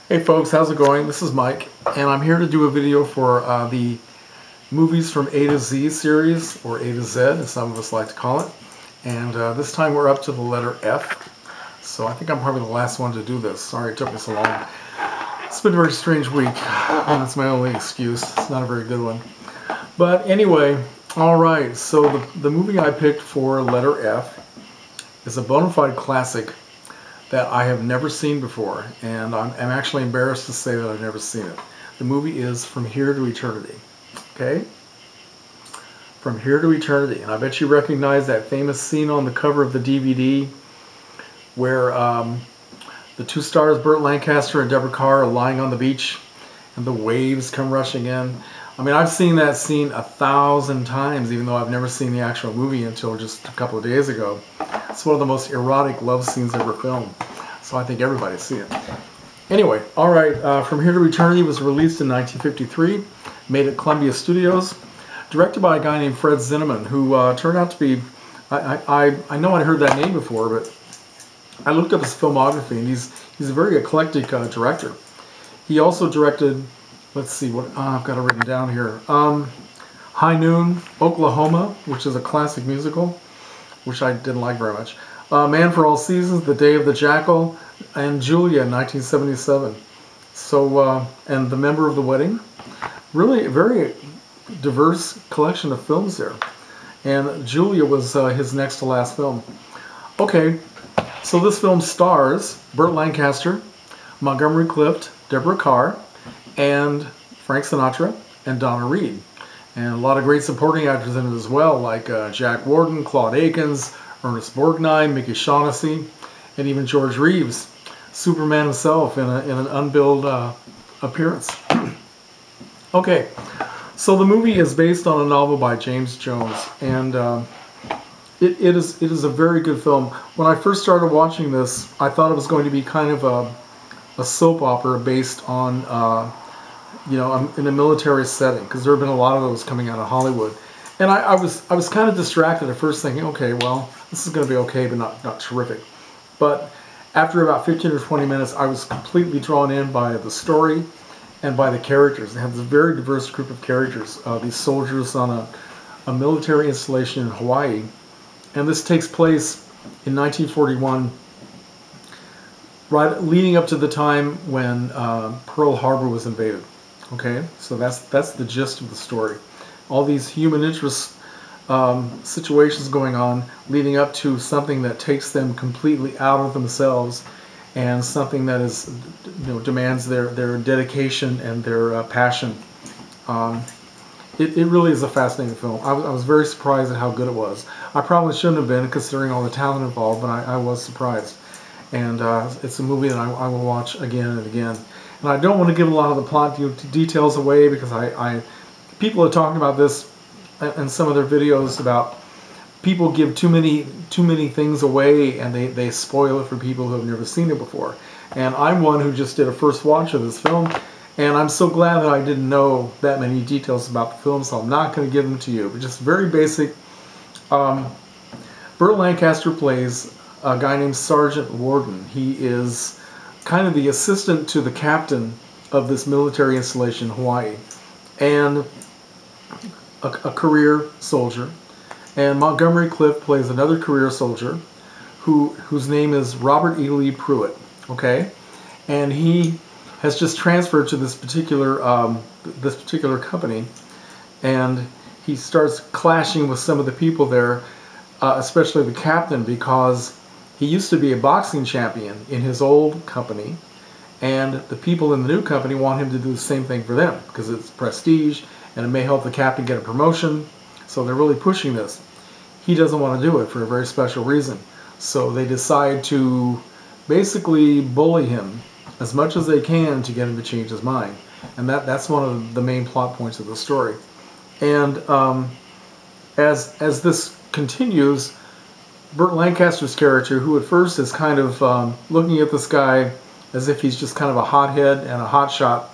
Hey folks, how's it going? This is Mike, and I'm here to do a video for the Movies from A to Z series, or A to Z, as some of us like to call it. And this time we're up to the letter F, so I think I'm probably the last one to do this. Sorry it took me so long. It's been a very strange week, and that's my only excuse. It's not a very good one. But anyway, alright, so the movie I picked for letter F is a bona fide classic that I have never seen before, and I'm actually embarrassed to say that I've never seen it. The movie is From Here to Eternity. Okay? From Here to Eternity. And I bet you recognize that famous scene on the cover of the DVD where the two stars, Burt Lancaster and Deborah Kerr, are lying on the beach and the waves come rushing in. I mean, I've seen that scene 1,000 times, even though I've never seen the actual movie until just a couple of days ago. It's one of the most erotic love scenes ever filmed, so I think everybody's seen it. Anyway, alright, From Here to Eternity was released in 1953, made at Columbia Studios, directed by a guy named Fred Zinnemann, who turned out to be, I know I'd heard that name before, but I looked up his filmography, and he's a very eclectic director. He also directed, let's see, what I've got it written down here, High Noon, Oklahoma, which is a classic musical, which I didn't like very much. Man for All Seasons, The Day of the Jackal, and Julia in 1977. So, and The Member of the Wedding. Really a very diverse collection of films there. And Julia was his next to last film. Okay, so this film stars Burt Lancaster, Montgomery Clift, Deborah Kerr, and Frank Sinatra, and Donna Reed. And a lot of great supporting actors in it as well, like Jack Warden, Claude Akins, Ernest Borgnine, Mickey Shaughnessy, and even George Reeves, Superman himself, in an unbilled appearance. Okay, so the movie is based on a novel by James Jones, and it is a very good film. When I first started watching this, I thought it was going to be kind of a soap opera based on you know, in a military setting, because there have been a lot of those coming out of Hollywood. And I was kind of distracted at first, thinking, okay, well, this is going to be okay, but not terrific. But after about 15 or 20 minutes, I was completely drawn in by the story and by the characters. They have this very diverse group of characters, these soldiers on a military installation in Hawaii. And this takes place in 1941, right leading up to the time when Pearl Harbor was invaded. Okay, so that's the gist of the story. All these human interest situations going on, leading up to something that takes them completely out of themselves, and something that is, you know, demands their dedication and their passion. It really is a fascinating film. I was very surprised at how good it was. I probably shouldn't have been, considering all the talent involved, but I was surprised. And it's a movie that I will watch again and again. And I don't want to give a lot of the plot details away, because people are talking about this in some of their videos about people give too many things away, and they spoil it for people who have never seen it before. And I'm one who just did a first watch of this film, and I'm so glad that I didn't know that many details about the film, so I'm not going to give them to you. But just very basic. Burt Lancaster plays a guy named Sergeant Warden. He is kind of the assistant to the captain of this military installation in Hawaii, and a career soldier. And Montgomery Clift plays another career soldier whose name is Robert E. Lee Pruitt. Okay, and he has just transferred to this particular company, and he starts clashing with some of the people there, especially the captain, because he used to be a boxing champion in his old company, and the people in the new company want him to do the same thing for them, because it's prestige, and it may help the captain get a promotion, so they're really pushing this. He doesn't want to do it for a very special reason, so they decide to basically bully him as much as they can to get him to change his mind. And that's one of the main plot points of the story. And as this continues, Burt Lancaster's character, who at first is kind of looking at this guy as if he's just kind of a hothead and a hotshot,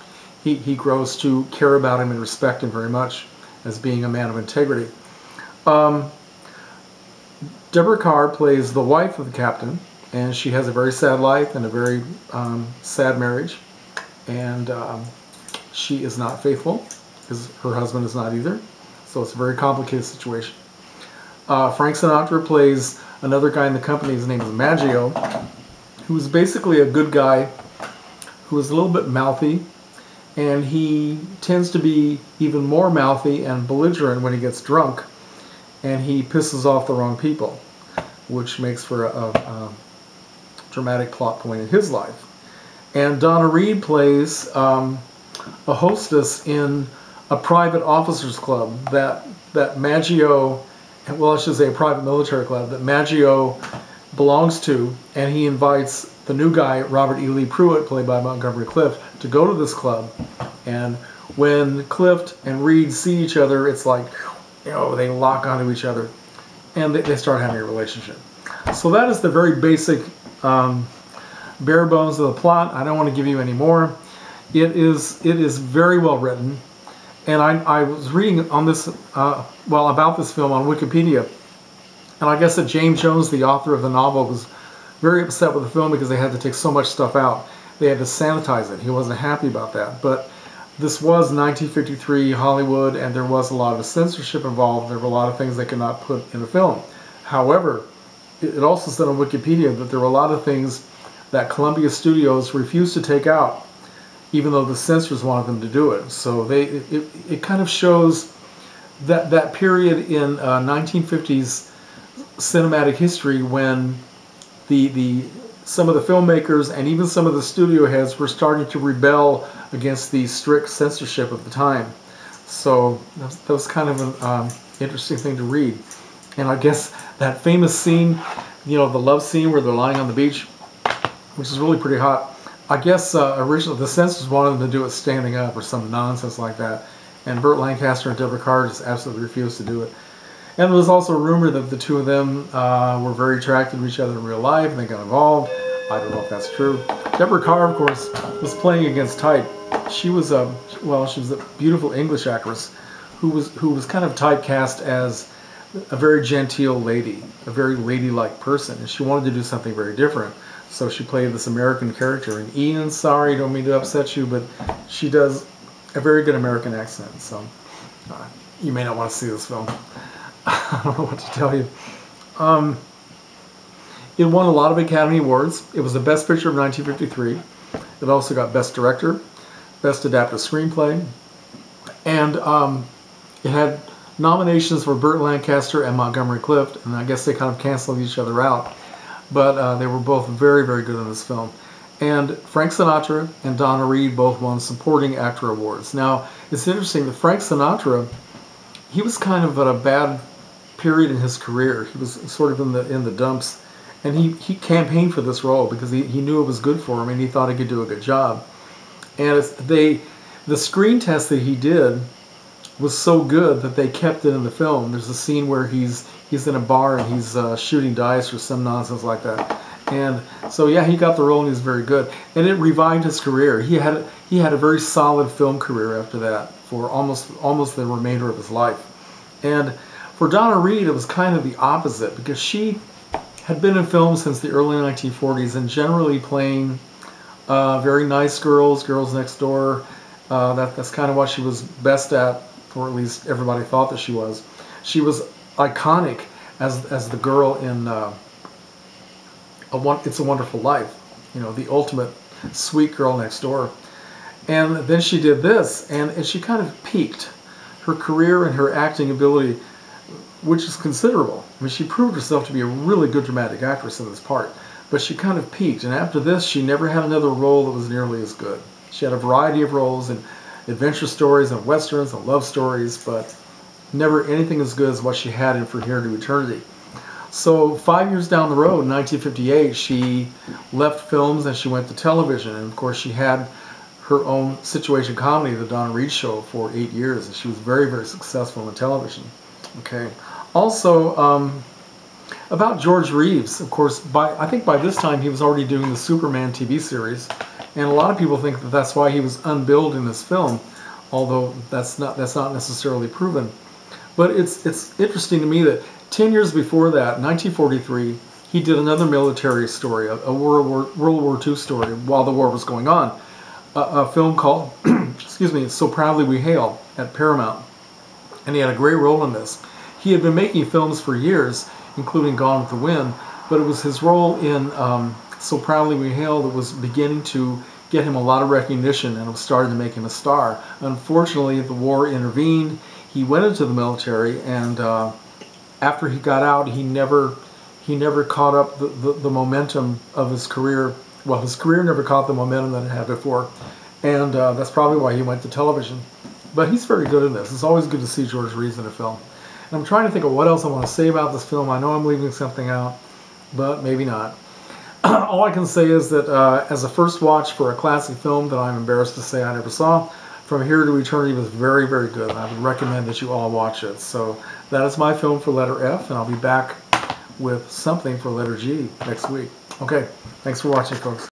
he grows to care about him and respect him very much as being a man of integrity. Deborah Kerr plays the wife of the captain, and she has a very sad life and a very sad marriage, and she is not faithful because her husband is not either. So it's a very complicated situation. Frank Sinatra plays another guy in the company. His name is Maggio, who's basically a good guy who is a little bit mouthy, and he tends to be even more mouthy and belligerent when he gets drunk, and he pisses off the wrong people, which makes for a dramatic plot point in his life. And Donna Reed plays a hostess in a private officers club that Maggio, well, I should say a private military club that Maggio belongs to, and he invites the new guy, Robert E. Lee Pruitt, played by Montgomery Clift, to go to this club. And when Clift and Reed see each other, it's like, you know, they lock onto each other, and they start having a relationship. So that is the very basic bare bones of the plot. I don't want to give you any more. It is very well written, and I was reading on this about this film on Wikipedia, and I guess that James Jones, the author of the novel, was very upset with the film because they had to take so much stuff out. They had to sanitize it. He wasn't happy about that. But this was 1953 Hollywood, and there was a lot of censorship involved. There were a lot of things they could not put in the film. However, it also said on Wikipedia that there were a lot of things that Columbia Studios refused to take out, even though the censors wanted them to do it. So it kind of shows that period in 1950s cinematic history when some of the filmmakers and even some of the studio heads were starting to rebel against the strict censorship of the time. So that was kind of an interesting thing to read. And I guess that famous scene, you know, the love scene where they're lying on the beach, which is really pretty hot. I guess originally the censors wanted them to do it standing up or some nonsense like that. And Burt Lancaster and Deborah Carr just absolutely refused to do it. And there was also a rumor that the two of them were very attracted to each other in real life, and they got involved. I don't know if that's true. Deborah Carr, of course, was playing against type. She was a beautiful English actress who was kind of typecast as a very genteel lady, a very ladylike person, and she wanted to do something very different. So she played this American character. And Ian, sorry, don't mean to upset you, but she does a very good American accent. So you may not want to see this film. I don't know what to tell you. It won a lot of Academy Awards. It was the Best Picture of 1953. It also got Best Director, Best Adapted Screenplay, and it had nominations for Burt Lancaster and Montgomery Clift, and I guess they kind of canceled each other out. But they were both very, very good in this film. And Frank Sinatra and Donna Reed both won Supporting Actor Awards. Now, it's interesting that Frank Sinatra, he was kind of at a bad period in his career. He was sort of in the dumps, and he campaigned for this role because he knew it was good for him and he thought he could do a good job. And the screen test that he did was so good that they kept it in the film. There's a scene where he's in a bar and he's shooting dice or some nonsense like that. And so yeah, he got the role and he was very good. And it revived his career. He had a very solid film career after that for almost the remainder of his life. And for Donna Reed, it was kind of the opposite because she had been in films since the early 1940s and generally playing very nice girls next door. That's kind of what she was best at, or at least everybody thought that she was. She was iconic as the girl in It's a Wonderful Life, you know, the ultimate sweet girl next door. And then she did this, and she kind of peaked. Her career and her acting ability, which is considerable. I mean, she proved herself to be a really good dramatic actress in this part, but she kind of peaked. And after this, she never had another role that was nearly as good. She had a variety of roles in adventure stories and westerns and love stories, but never anything as good as what she had in From Here to Eternity. So 5 years down the road, in 1958, she left films and she went to television. And of course, she had her own situation comedy, The Donna Reed Show, for 8 years, and she was very, very successful in television. Okay. Also, about George Reeves, of course, I think by this time he was already doing the Superman TV series, and a lot of people think that that's why he was unbilled in this film, although that's not necessarily proven. But it's interesting to me that 10 years before that, 1943, he did another military story, a World War II story while the war was going on. A film called, excuse me, So Proudly We Hail at Paramount. And he had a great role in this. He had been making films for years, including Gone with the Wind, but it was his role in So Proudly We Hail that was beginning to get him a lot of recognition and it was starting to make him a star. Unfortunately, the war intervened. He went into the military, and after he got out, he never caught up the momentum of his career. Well, his career never caught the momentum that it had before, and that's probably why he went to television. But he's very good in this. It's always good to see George Reeves in a film. And I'm trying to think of what else I want to say about this film. I know I'm leaving something out, but maybe not. All I can say is that as a first watch for a classic film that I'm embarrassed to say I never saw, From Here to Eternity was very, very good. I would recommend that you all watch it. So that is my film for letter F, and I'll be back with something for letter G next week. Okay, thanks for watching, folks.